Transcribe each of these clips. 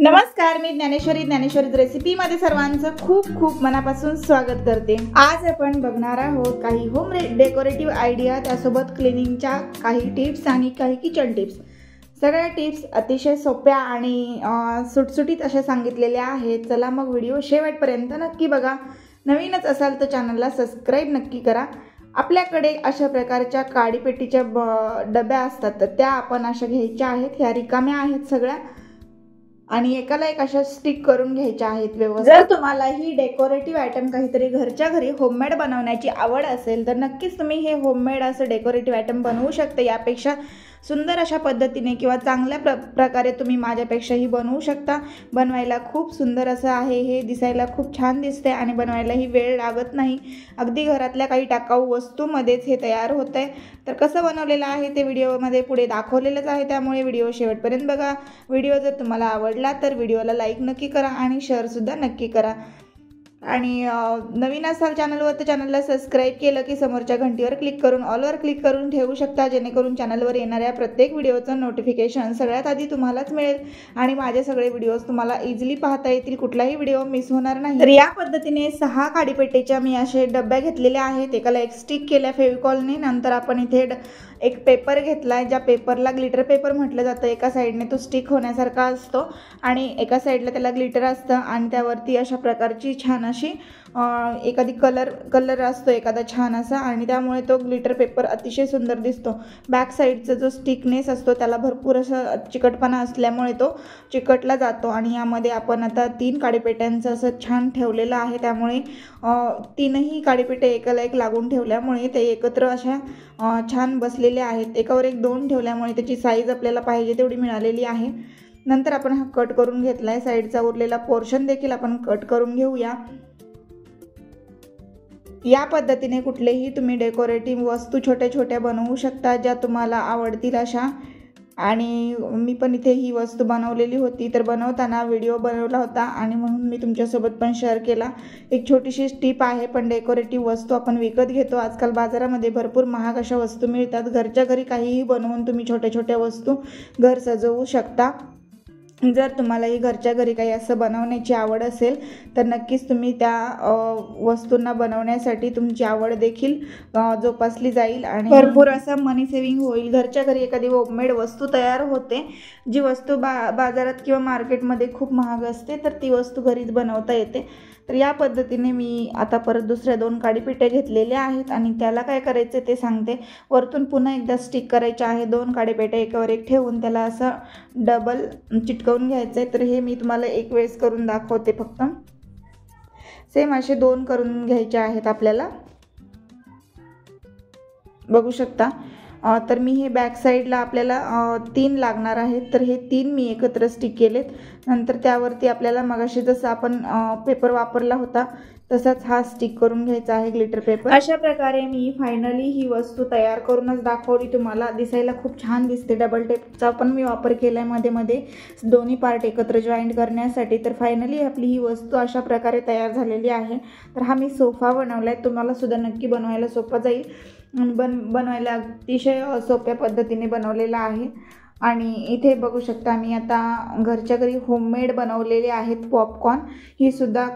नमस्कार, मी ज्ञानेश्वरी रेसिपीमध्ये सर्वांचं खूप खूप मनापासून स्वागत करते। आज आपण बघणार आहोत काही होम डेकोरेटिव्ह आयडिया, त्यासोबत क्लिनिंगच्या काही टिप्स आणि काही किचन टिप्स। सगळ्या टिप्स अतिशय सोप्या आणि सुटसुटीत अशा सांगितलेल्या आहेत। चला मग व्हिडिओ शेवटपर्यंत नक्की बघा। नवीनच असाल तर चॅनलला सबस्क्राइब नक्की करा। आपल्याकडे अशा प्रकारच्या काडीपेटीच्या डब्या असतात, तर त्या आपण अशा घ्यायच्या आहेत। ह्या रिकाम्या आहेत सगळ्या आणि एकाला एक अशा स्टिक करून घ्यायच्या आहेत व्यवस्थित। जर तुम्हाला ही डेकोरेटिव्ह आयटम काहीतरी घरच्या घरी होममेड बनवण्याची आवड असेल तर नक्कीच तुम्ही हे होममेड असं डेकोरेटिव्ह आयटम बनवू शकता। यापेक्षा सुंदर अशा पद्धतीने किंवा चांगल्या प्रकारे तुम्ही माझ्यापेक्षाही बनवू शकता। बनवायला खूप सुंदर असं आहे हे, दिसायला खूप छान दिसते आणि बनवायलाही वेळ लागत नाही। अगदी घरातल्या काही टाकाऊ वस्तूमध्येच हे तयार होतंय। तर कसं बनवलेलं आहे ते व्हिडिओमध्ये पुढे दाखवलेलंच आहे, त्यामुळे व्हिडिओ शेवटपर्यंत बघा। व्हिडिओ जर तुम्हाला आवडला तर व्हिडिओला लाईक नक्की करा आणि शेअरसुद्धा नक्की करा। आणि नवीन असाल चॅनलवर तर चॅनलला सबस्क्राइब केलं की समोरच्या घंटीवर क्लिक करून ऑलवर क्लिक करून ठेवू शकता, जेणेकरून चॅनलवर येणाऱ्या प्रत्येक व्हिडिओचं नोटिफिकेशन सगळ्यात आधी तुम्हालाच मिळेल आणि माझे सगळे व्हिडिओज तुम्हाला इझिली पाहता येतील, कुठलाही व्हिडिओ मिस होणार नाही। तर या पद्धतीने 6 काडीपेटीच्या मी असे डब्या घेतलेल्या आहेत। एकाला एक स्टिक केल्या फेविकॉलने। नंतर आपण इथे एक पेपर घेतलाय, ज्या पेपरला ग्लिटर पेपर म्हटलं जातं। एका साईडने तो स्टिक होण्यासारखा असतो आणि एका साईडला त्याला ग्लिटर असतं आणि त्यावरती अशा प्रकारची छान अशी एखादी कलर असतो एखादा छान असा, आणि त्यामुळे तो ग्लिटर पेपर अतिशय सुंदर दिसतो। बॅक साईडचा जो स्टिकनेस असतो त्याला भरपूर असं चिकटपणा असल्यामुळे तो चिकटला जातो। आणि यामध्ये आपण आता 3 काडीपेट्यांचं असं छान ठेवलेलं आहे, त्यामुळे 3ही काडीपेटे एकाला एक लागून ठेवल्यामुळे ते एकत्र अशा छान बसलेले आहेत। एकावर एक 2 ठेवल्यामुळे त्याची साईज आपल्याला पाहिजे तेवढी मिळालेली आहे। नंतर आपण हा कट करून घेतलाय, साईडचा उरलेला पोर्शन देखील आपण कट करून घेऊया। या पद्धतीने कुठलेही तुम्ही डेकोरेटिव्ह वस्तू छोट्या छोट्या बनवू शकता, ज्या तुम्हाला आवडतील अशा। आणि मी पण इथे ही वस्तू बनवलेली होती, तर बनवताना व्हिडिओ बनवला होता आणि म्हणून मी तुमच्यासोबत पण शेअर केला। एक छोटीशी टिप आहे, पण डेकोरेटिव्ह वस्तू आपण विकत घेतो। आजकाल बाजारामध्ये भरपूर महाग अशा वस्तू मिळतात। घरच्या घरी काहीही बनवून तुम्ही छोट्या छोट्या वस्तू घर सजवू शकता। जर तुम्हाला ही घरच्या घरी काही असं बनवण्याची आवड असेल तर नक्कीच तुम्ही त्या वस्तूंना बनवण्यासाठी तुमची आवड देखील जोपासली जाईल आणि भरपूर असं मनी सेव्हिंग होईल। घरच्या घरी एखादी होममेड वस्तू तयार होते, जी वस्तू बाजारात किंवा मार्केटमध्ये खूप महाग असते, तर ती वस्तू घरीच बनवता येते। तर या पद्धतीने मी आता परत दुसऱ्या 2 काडीपेट्या घेतलेल्या आहेत आणि त्याला काय करायचं ते सांगते। वरतून पुन्हा एकदा स्टिक करायचे आहे। 2 काडीपेट्या एकावर एक ठेवून त्याला असं डबल चिटकवून घ्यायचं आहे। तर हे मी तुम्हाला एक वेळेस करून दाखवते। फक्त सेम असे 2 करून घ्यायचे आहेत आपल्याला, बघू शकता। तर मी हे बॅक साईडला आपल्याला 3 लागणार आहेत, तर हे 3 मी एकत्र स्टिक केलेत। नंतर त्यावरती आपल्याला मगाशी जसं आपण पेपर वापरला होता तसाच हा स्टिक करून घ्यायचा आहे, ग्लिटर पेपर। अशा प्रकारे मी फायनली ही वस्तू तयार करूनच दाखवली तुम्हाला। दिसायला खूप छान दिसते। डबल टेपचा पण मी वापर केलाय मध्ये मध्ये, दोन्ही पार्ट एकत्र जॉईंट करण्यासाठी। तर फायनली आपली ही वस्तू अशा प्रकारे तयार झालेली आहे। तर हा मी सोफा बनवलाय, तुम्हाला सुद्धा नक्की बनवायला सोपा जाईल। बनवायला अतिशय सोप्या पद्धतीने बनवलेला आहे। आणि इथे बघू शकता मी आता घरच्या घरी होममेड बनवलेले आहेत पॉपकॉर्न। ही सुद्धा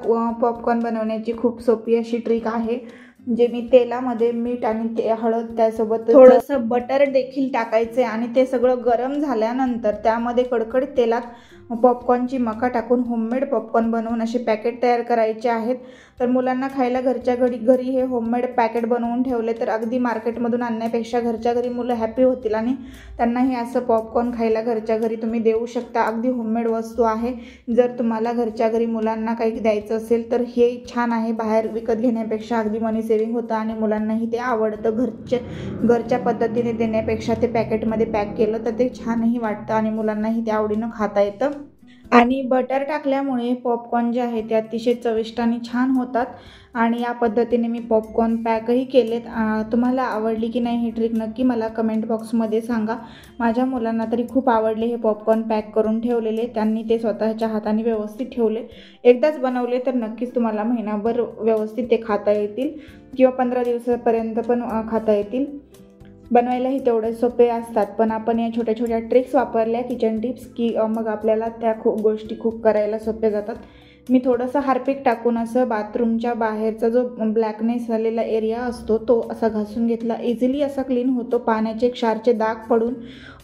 पॉपकॉर्न बनवण्याची खूप सोपी अशी ट्रिक आहे, जे मी तेलामध्ये मीठ आणि हळद त्यासोबत थोडंसं बटर देखील टाकायचे आणि ते सगळं गरम झाल्यानंतर त्यामध्ये कडकडीत तेलात पॉपकॉर्नची मका टाकून होममेड पॉपकॉर्न बनवून असे पॅकेट तयार करायचे आहेत। तर मुलांना खायला घरच्या घरी हे होममेड पॅकेट बनवून ठेवले तर अगदी मार्केटमधून आणण्यापेक्षा घरच्या घरी मुलं हॅपी होतील आणि त्यांनाही असं पॉपकॉर्न खायला घरच्या घरी तुम्ही देऊ शकता। अगदी होममेड वस्तू आहे। जर तुम्हाला घरच्या घरी मुलांना काही द्यायचं असेल तर हे छान आहे, बाहेर विकत घेण्यापेक्षा अगदी मनी सेव्हिंग होतं आणि मुलांनाही ते आवडतं। घरच्या पद्धतीने देण्यापेक्षा ते पॅकेटमध्ये पॅक केलं तर ते छानही वाटतं आणि मुलांनाही ते आवडीनं खाता येतं। आणि बटर टाकल्यामुळे पॉपकॉर्न जे आहे ते अतिशय चविष्ट आणि छान होतात। आणि या पद्धतीने मी पॉपकॉर्न पॅकही केलेत। तुम्हाला आवडली की नाही ही ट्रिक नक्की मला कमेंट बॉक्समध्ये सांगा। माझ्या मुलांना तरी खूप आवडले हे पॉपकॉर्न पॅक करून ठेवलेले। त्यांनी ते स्वतःच्या हाताने व्यवस्थित ठेवले। एकदाच बनवले तर नक्कीच तुम्हाला महिनाभर व्यवस्थित ते खाता येतील किंवा 15 दिवसापर्यंत पण खाता येतील। बनवायलाही तेवढे सोपे असतात, पण आपण या छोट्या छोट्या ट्रिक्स वापरल्या, किचन टिप्स, की मग आपल्याला त्या गोष्टी खूप करायला सोप्या जातात. मी थोडंसं हार्पिक टाकून असं बाथरूमच्या बाहेरचा जो ब्लॅकनेस झालेला एरिया असतो तो असा घासून घेतला. इझिली असा क्लीन होतो. पाण्याचे क्षारचे डाग पडून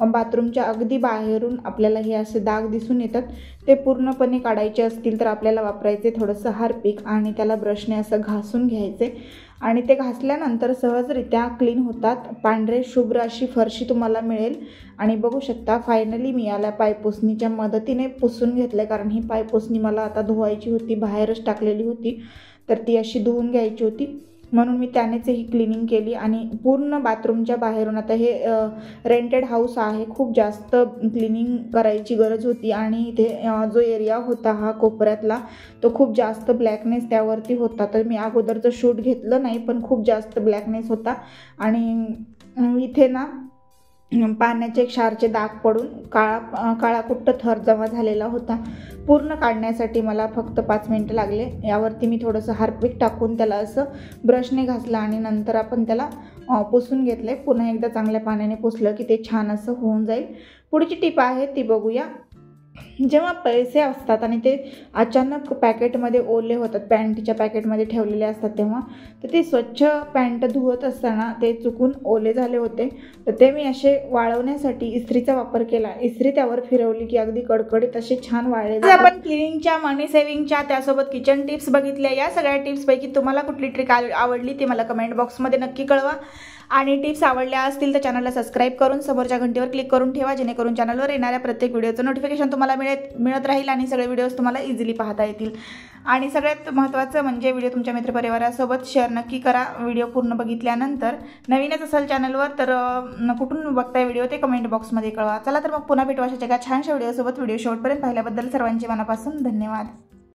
बाथरूमच्या अगदी बाहेरून आपल्याला हे असे डाग दिसून येतात. ते पूर्णपणे काढायचे असतील तर आपल्याला वापरायचे थोडंसं हार्पिक आणि त्याला ब्रशने असं घासून घ्यायचे आणि ते घासल्यानंतर सहजरित्या क्लीन होतात. पांढरे शुभ्र अशी फरशी तुम्हाला मिळेल. आणि बघू शकता फायनली मी याला पायपुसणीच्या मदतीने पुसून घेतलं, कारण ही पायपुसणी मला आता धुवायची होती, बाहेरच टाकलेली होती, तर ती अशी धुवून घ्यायची होती, म्हणून मी त्यानेच ही क्लिनिंग केली. आणि पूर्ण बाथरूमच्या बाहेरून, आता हे रेंटेड हाऊस आहे, खूप जास्त क्लिनिंग करायची गरज होती आणि इथे जो एरिया होता हा कोपऱ्यातला तो खूप जास्त ब्लॅकनेस त्यावरती होता. तर मी अगोदरचं शूट घेतलं नाही, पण खूप जास्त ब्लॅकनेस होता आणि इथे ना पाण्याचे क्षारचे डाग पडून काळाकुट्ट थर जमा झालेला होता. पूर्ण काढण्यासाठी मला फक्त 5 मिनिटं लागले. यावरती मी थोडंसं हार्पिक टाकून त्याला असं ब्रशने घासलं आणि नंतर आपण त्याला पुसून घेतले. पुन्हा एकदा चांगल्या पाण्याने पुसलं की ते छान असं होऊन जाईल. पुढची टिप आहे ती बघूया. जेव्हा पैसे असतात आणि ते अचानक पॅकेटमध्ये ओले होतात, पॅन्टच्या पॅकेटमध्ये ठेवलेले असतात, तेव्हा तर ते स्वच्छ पॅन्ट धुवत असताना ते चुकून ओले झाले होते. तर ते मी असे वाळवण्यासाठी इस्त्रीचा वापर केला. इस्त्री त्यावर फिरवली की अगदी कडकडीत असे छान वाळले. आपण क्लिनिंगच्या, मनी सेव्हिंगच्या, त्यासोबत किचन टिप्स बघितल्या. या सगळ्या टिप्सपैकी तुम्हाला कुठली ट्रिक आवडली ते मला कमेंट बॉक्समध्ये नक्की कळवा. आणि टिप्स आवडल्या असतील तर चॅनलला सबस्क्राईब करून समोरच्या घंटीवर क्लिक करून ठेवा, जेणेकरून चॅनलवर येणाऱ्या प्रत्येक व्हिडिओचं नोटिफिकेशन तुम्हाला मिळत राहील आणि सगळे व्हिडिओज तुम्हाला इझिली पाहता येतील. आणि सगळ्यात महत्त्वाचं म्हणजे व्हिडिओ तुमच्या मित्रपरिवारासोबत शेअर नक्की करा. व्हिडिओ पूर्ण बघितल्यानंतर नवीनच असेल चॅनलवर तर कुठून बघताय व्हिडिओ ते कमेंट बॉक्समध्ये कळवा. चला तर मग पुन्हा भेटू अशाच एका छानशा व्हिडिओसोबत. व्हिडिओ शेवटपर्यंत पाहिल्याबद्दल सर्वांचे मनापासून धन्यवाद.